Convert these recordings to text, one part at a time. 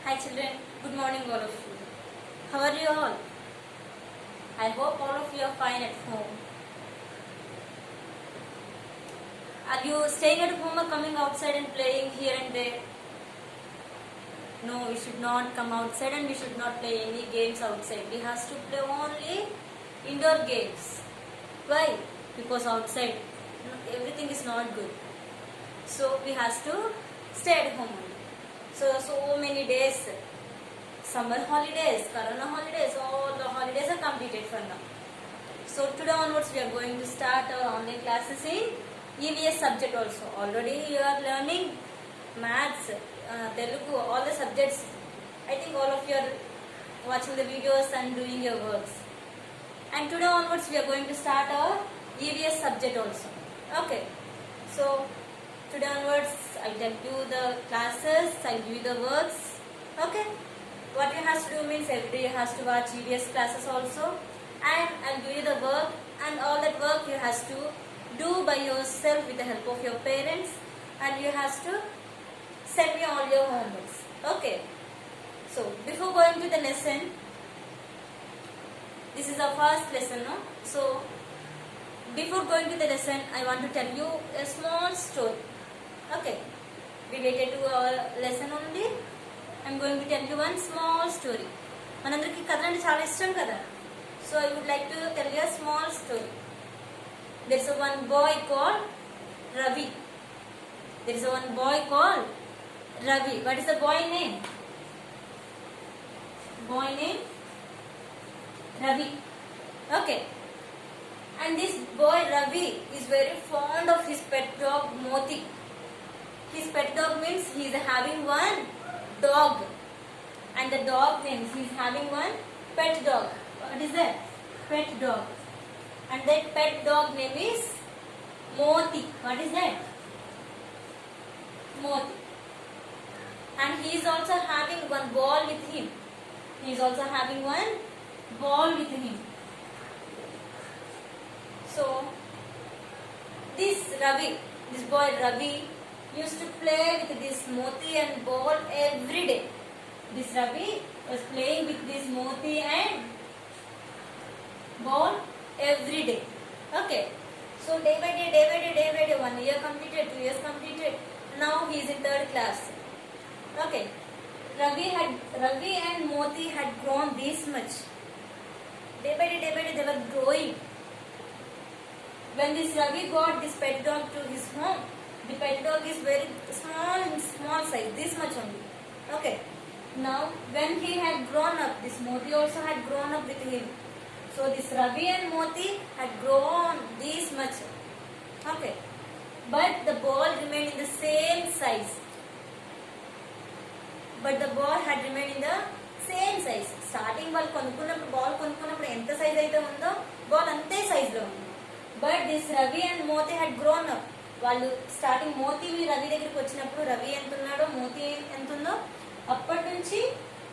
Hi children, good morning all of you. How are you all? I hope all of you are fine at home. Are you staying at home or coming outside and playing here and there? No, we should not come outside and we should not play any games outside. We have to play only indoor games. Why? Because outside everything is not good. So we have to stay at home only. So many days, summer holidays, corona holidays, all the holidays are completed for now. So today onwards we are going to start our online classes in EVS subject also. Already you are learning maths, Telugu, all the subjects. I think all of you are watching the videos and doing your works. And today onwards we are going to start our EVS subject also. Okay. So today onwards I'll tell you the classes, I'll give you the works. Okay. What you have to do means every day you have to watch EVS classes also. And I'll give you the work, and all that work you have to do by yourself with the help of your parents, and you have to send me all your homeworks. Okay. So before going to the lesson, this is our first lesson, no? So before going to the lesson, I want to tell you a small story. Okay. Related to our lesson only, I'm going to tell you one small story. మనందరికీ కథలు అంటే చాలా ఇష్టం కదా. So I would like to tell you a small story. There's a one boy called Ravi. There is a one boy called Ravi. What is the boy name? Boy name Ravi. Okay. And this boy Ravi is very fond of his pet dog Moti. His pet dog means he is having one dog. And the dog means he is having one pet dog. What is that? Pet dog. And that pet dog name is Moti. What is that? Moti. And he is also having one ball with him. He is also having one ball with him. So, this Ravi, this boy Ravi, used to play with this Moti and ball every day. This Ravi was playing with this Moti and ball every day. Okay. So day by day, 1 year completed, 2 years completed. Now he is in 3rd class. Okay. Ravi and Moti had grown this much. Day by day, they were growing. When this Ravi got this pet dog to his home, the pet dog is very small size, this much only. Okay. Now, when he had grown up, this Moti also had grown up with him. So, this Ravi and Moti had grown this much. Okay. But the ball remained in the same size. But the ball had remained in the same size. Starting ball కొనుక్కున్నప్పుడు ఎంత size అయితే ఉందో ball అంతే size లో ఉంది. But this Ravi and Moti had grown up. వాళ్ళు starting Moti Ravi దగ్గరికి వచ్చినప్పుడు రవి ఎంత ఉన్నాడో మోతి ఎంత ఉందో అప్పటి నుంచి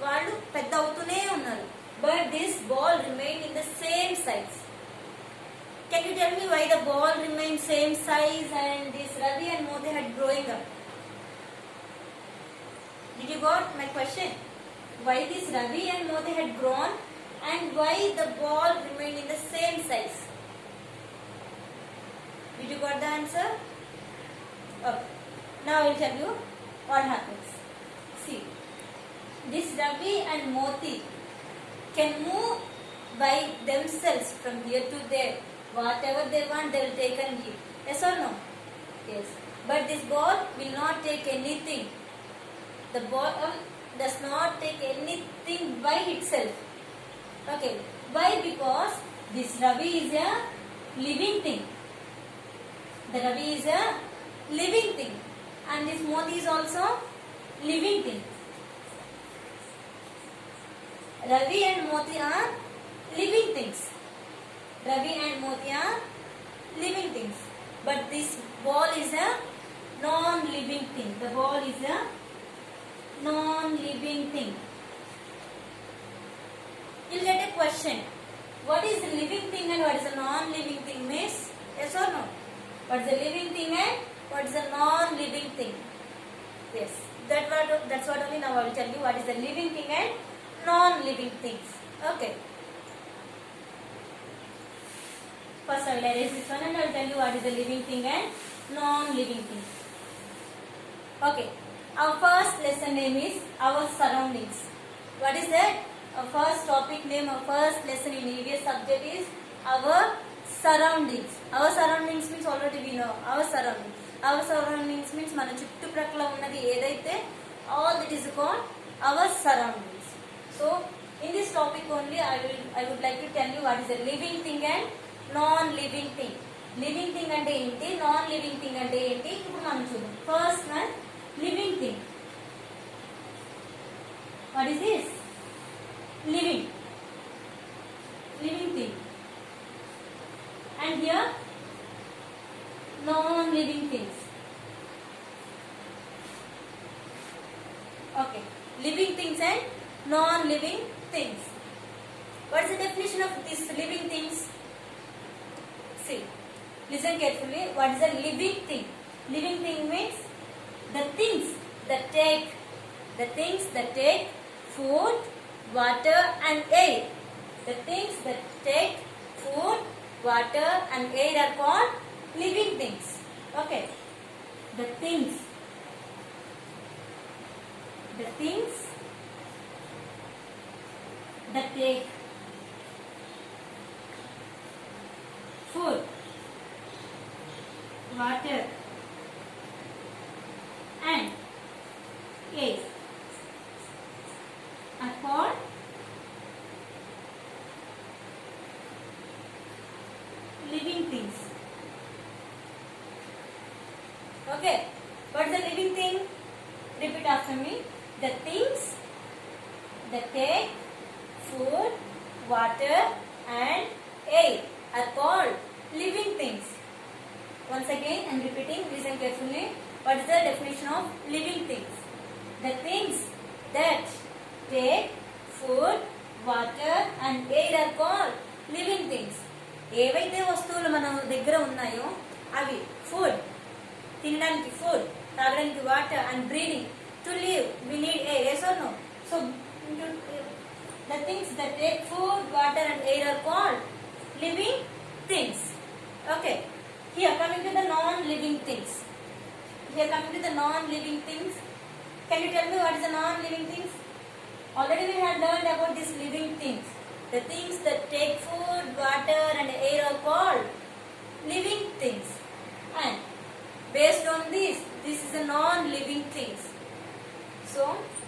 వాళ్ళు పెద్ద అవుతూనే ఉన్నారు. But this ball remained in the same size. Can you tell me why the ball remained same size and this Ravi and Moti had growing up? Did you got my question? Why this Ravi and Moti had grown and why the ball remained in the same size? Did you got the answer? Okay. Now I will tell you what happens. See, this Ravi and Moti can move by themselves from here to there. Whatever they want, they will take and give. Yes or no? Yes. But this ball will not take anything. The ball does not take anything by itself. Okay. Why? Because this Ravi is a living thing. The Ravi is a living thing. And this Moti is also living thing. Ravi and Moti are living things. Ravi and Moti are living things. But this ball is a non-living thing. The ball is a non-living thing. You'll get a question. What is a living thing and what is a non-living thing, miss? Yes or no? What is a living thing and what is a non-living thing? Yes. That's what only now I will tell you what is the living thing and non-living things. Okay. First I will erase this one and I will tell you what is the living thing and non-living thing. Okay. Our first lesson name is our surroundings. What is that? Our first topic name, our first lesson in EVS subject is our surroundings. Our surroundings means already we know. Our surroundings. Our surroundings means మన చుట్టుప్రక్కల ఉన్నది ఏదైతే all that is called our surroundings. So in this topic only I would like to tell you what is a living thing and non-living thing. Living thing అంటే ఏంటి, non-living thing అంటే ఏంటి ఇప్పుడు మనం చూద్దాం. First one, living thing. What is this? Living thing. And here non-living things. Okay, living things and non-living things. What is the definition of these living things? See, listen carefully. What is a living thing? Living thing means the things that take food, water and air. The things that take food, water and air are called living things. Okay. The things that take food, water and air are called living things. Okay, what is the living thing? Repeat after me. The things that take food, water and air are called living things. Once again I am repeating, listen carefully. What is the definition of living things? The things that take food, water and air are called living things. ఏవైతే వస్తువులు మన దగ్గర ఉన్నాయో అవి food, తినడానికి food, తాగడానికి water and breathing. To live we need air, yes or no? So the things that take food, water and air are called living things. Okay, here coming to the non-living things. Can you tell me what is the non-living things? Already we have learned about these living things. The things that take food, water and air are called living things. And based on this is the non-living things. So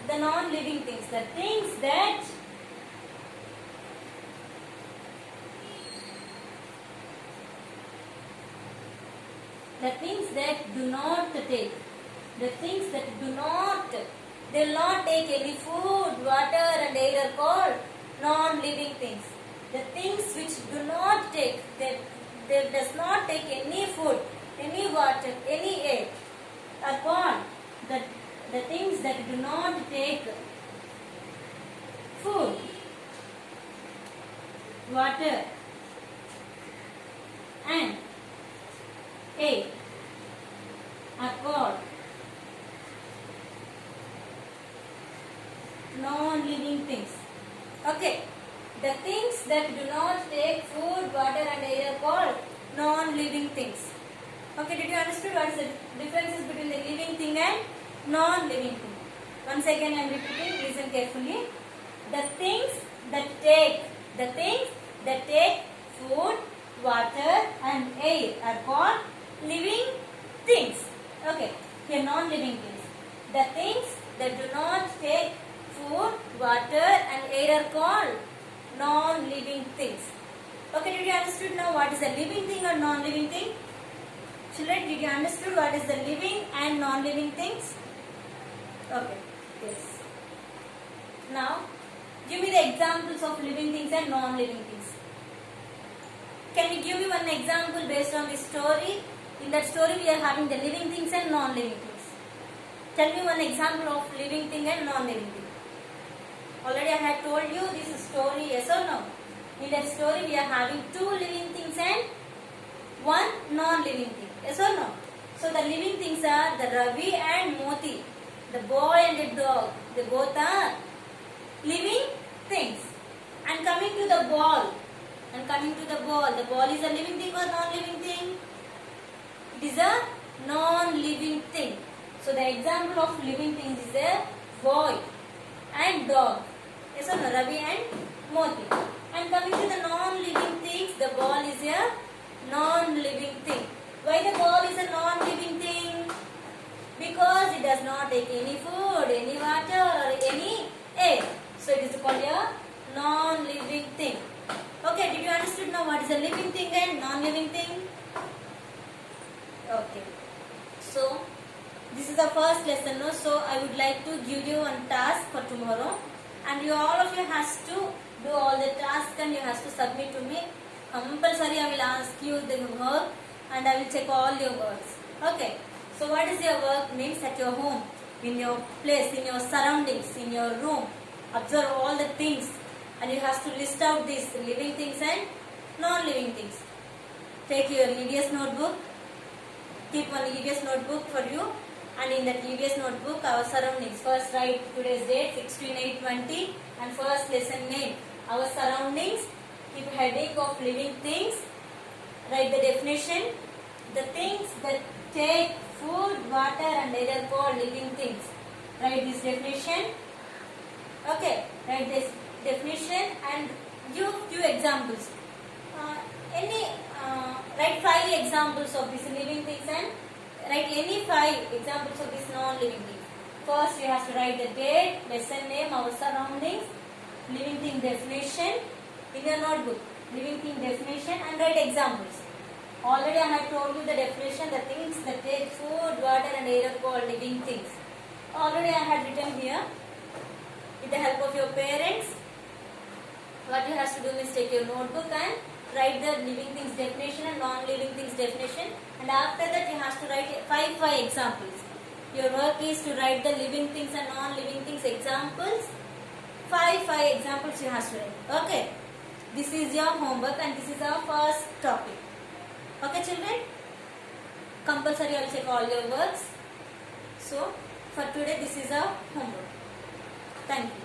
the non-living things, the things that do not take, they will not take any food, water and air are called non-living things. The things which do not take, they does not take any food, any water, any air are called the things that do not take food, water and air are called non-living things. Okay, the things that do not take food, water and air are called non-living things. Okay, did you understand what is the differences between the living thing and non-living thing? Once again I am repeating, listen carefully. The things that take food, water and air are called living things. Okay, here non-living things. The things that do not take food, water and air are called non-living things. Okay, did you understood now what is a living thing or non-living thing? Children, did you understood what is the living and non-living things? Okay, yes. Now, give me the examples of living things and non-living things. Can you give me one example based on this story? In that story we are having the living things and non-living things. Tell me one example of living thing and non-living thing. Already I had told you this story, yes or no? In that story we are having two living things and one non-living thing, yes or no? So the living things are the Ravi and Moti. The boy and the dog, they both are living things. And coming to the ball, the ball is a living thing or non-living thing? It is a non-living thing. So the example of living things is a boy and dog. Yes or no, Ravi and Moti. And coming to the non-living things, the ball is a non-living thing. Why the ball is a non-living thing? Because it does not take any food, any water or any air. So it is called a non-living thing. Okay, did you understand now what is a living thing and non-living thing? Okay. So this is the first lesson. No? So I would like to give you one task for tomorrow, and you all of you has to do all the tasks and you has to submit to me. Compulsory I will ask you the work and I will check all your works. Okay. So what is your work? Means at your home, in your place, in your surroundings, in your room. Observe all the things and you have to list out these living things and non-living things. Take your EVS notebook. Keep one EVS notebook for you, and in that EVS notebook our surroundings. First write today's date 16/8/20 and first lesson name. Our surroundings. Keep heading of living things. Write the definition. The things that take food, water and air are called living things. Write this definition. Okay. Write this definition and give few examples. Write 5 examples of these living things and write any 5 examples of these non-living things. First you have to write the date, lesson name, our surroundings, living thing definition in your notebook. Living thing definition and write examples. Already I have told you the definition, the things that take food, water and air are called living things. Already I had written here. With the help of your parents, what you have to do is take your notebook and write the living things definition and non-living things definition, and after that you have to write 5 examples. Your work is to write the living things and non-living things examples. 5 examples you have to write. Okay. This is your homework and this is our first topic. Okay children? Compulsory I will check all your works. So for today this is our homework. Thank you.